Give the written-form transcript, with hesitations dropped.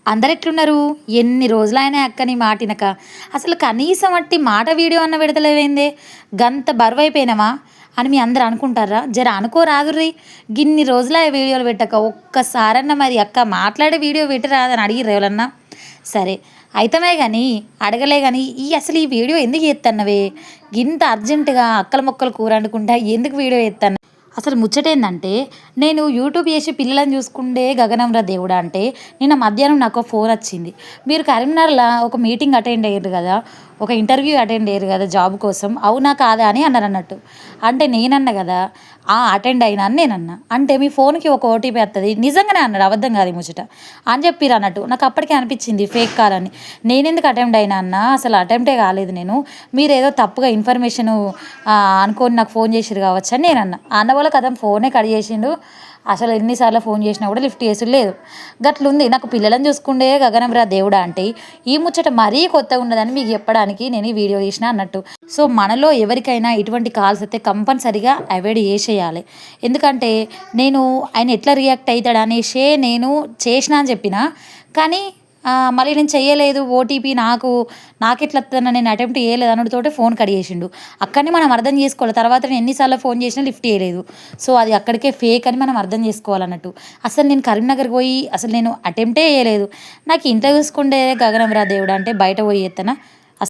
అందరెట్లున్నారు? ఎన్ని రోజులైనా అక్క నీ మాటినక. అసలు కనీసం అట్టి మాట వీడియో అన్న విడతలేవేందే? గంత బరువైపోయినామా అని మీ అందరూ అనుకుంటారా? జర అనుకోరాదుర్రి. గిన్ని రోజులాయే వీడియోలు పెట్టక. ఒక్కసారన్నా మరి అక్క మాట్లాడే వీడియో పెట్టరాదని అడిగిర్రా ఎవలన్నా? సరే అయితమే గానీ అడగలే గానీ అసలు ఈ వీడియో ఎందుకు చేత్తన్నవే? గింత అర్జెంటుగా అక్కల మొక్కలు కూర వండుకుంటా ఎందుకు వీడియో చేత్తన్నవు? అసలు ముచ్చటేందంటే, నేను యూట్యూబ్ చేసి పిల్లలని చూసుకుండే గగనంరా దేవుడా అంటే, నిన్న మధ్యాహ్నం నాకు ఫోన్ వచ్చింది. మీరు కరీంనగర్‌ల ఒక మీటింగ్ అటెండ్ అయ్యారు కదా! ఒక ఇంటర్వ్యూ అటెండ్ అయ్యారు కదా! జాబ్ కోసం. అవునా? కాదా? అని అన్నారన్నట్టు. అంటే నేనన్నా కదా! అటెండ్ అయినా అని నేనన్నా. అంటే మీ ఫోన్‌కి ఒక ఓటీపీ వత్తది. నిజంగానే అన్నాడు. అబద్ధం కాదు ఈ ముచ్చట. అని చెప్పిరన్నట్టు. నాకు అప్పటికే అనిపించింది ఫేక్ కాల్ అని. నేనెందుకు అటెంప్ట్ అయినా అన్నా? అసలు అటెంప్టే కాలేదు నేను. మీరేదో తప్పుగా ఇన్ఫర్మేషను అనుకోని నాకు ఫోన్ చేసిర్రు కావచ్చు అని నేనన్నా. అన్న వాళ్ళ కథం ఫోనే కట్ చేసిండు. అసలు ఎన్నిసార్లు ఫోన్ చేసినా కూడా లిఫ్ట్ చేసుడు లేదు. గట్లుంది. నాకు పిల్లలని చూసుకుండే గగనంరా దేవుడా అంటే, ఈ ముచ్చట మరీ కొత్తగా ఉన్నదని మీకు చెప్పడానికి నేను ఈ వీడియో తీసిన అన్నట్టు. సో, మనలో ఎవరికైనా ఇటువంటి కాల్స్ అయితే కంపల్సరీగా అవాయిడ్ చేసేయాలి. ఎందుకంటే నేను ఆయన ఎట్లా రియాక్ట్ అవుతాడు అనేసే నేను చేసిన అని చెప్పిన. కానీ మళ్ళీ నేను చెయ్యలేదు ఓటీపీ నాకెట్లా వత్తదన్న నేను అటెంప్ట్ చేయలేదు అనుడితోటే ఫోన్ కట్ చేసిండు. అక్కడనే మనం అర్థం చేసుకోవాలి. తర్వాత నేను ఎన్నిసార్లు ఫోన్ చేసినా లిఫ్ట్ చేయలేదు. సో, అది అక్కడికే ఫేక్ అని మనం అర్థం చేసుకోవాలన్నట్టు. అసలు నేను కరీంనగర్‌కి పోయి అసలు నేను అటెంప్టే చేయలేదు. నాకు ఇంట్లో చూసుకుండే గగనంరా దేవుడా అంటే బయట పోయి చేత్తనా?